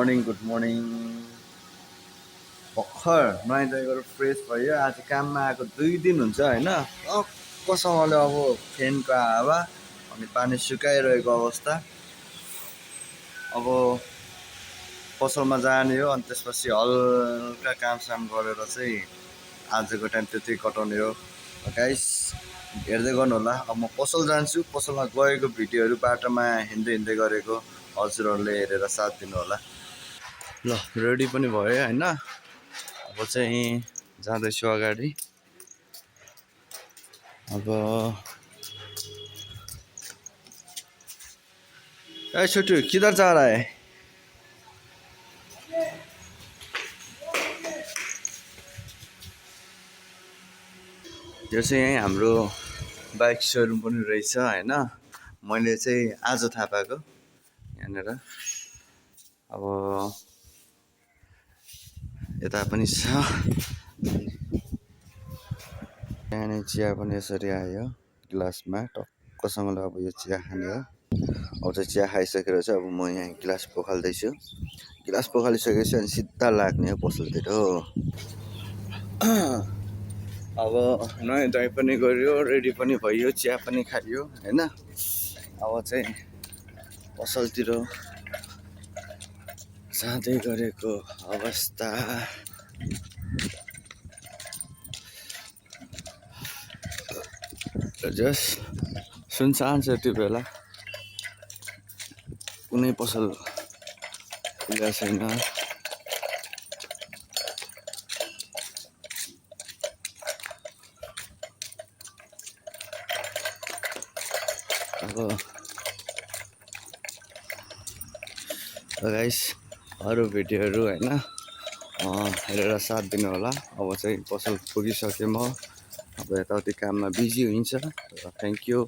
Morning good morning भर्खर नुहाइधुवाइ गरेर फ्रेस भयो। आज काममा आएको 2 दिन हुन्छ होइन। टक्कसँगले अब फ्यानको हावा अनि पानी सुकाइरहेको अवस्था। अब पसलमा जाने हो अनि त्यसपछि हल्का कामसाम गरेर चाहिँ आजको टाइम त्यति कटाउने हो। गाइस हेर्दै गर्नु होला। अब म पसल जान्छु, पसलमा गएको भिडियोहरू बाटोमा हिँड्दै हिँड्दै गरेको हजुरहरूले हेरेर साथ दिनु होला। ल रेडी पनि भयो होइन। अब चाहिँ जाँदैछु अगाडि। अब ए छोटू किधर जा रहा है? यो चाहिँ यहीँ हाम्रो बाइक सोरुम पनि रहेछ होइन। मैले चाहिँ आज थाहा पाएको यहाँनिर। अब यता पनि छ। यहाँ चिया पनि यसरी आयो गिलासमा टक्कसँगले। अब यो चिया खाने हो। अब चाहिँ चिया खाइसकेर चाहिँ अब म यहाँ गिलास पोखाल्दैछु। गिलास पोखालिसकेपछि अनि सिधा लाग्ने हो पसलतिर हो। अब नुहाइधुवाइ पनि गऱ्यो, रेडी पनि भयो, चिया पनि खाइयो होइन। अब चाहिँ पसलतिर जाँदै गरेको अवस्था। जस सुनसान छ त्यो बेला, कुनै पसल खुला छैन। अब गाइस अरू भिडियोहरू होइन हेरेर साथ दिनु होला। अब चाहिँ पसल पुगिसकेँ म। अब यताउति काममा बिजी हुन्छ। Thank you.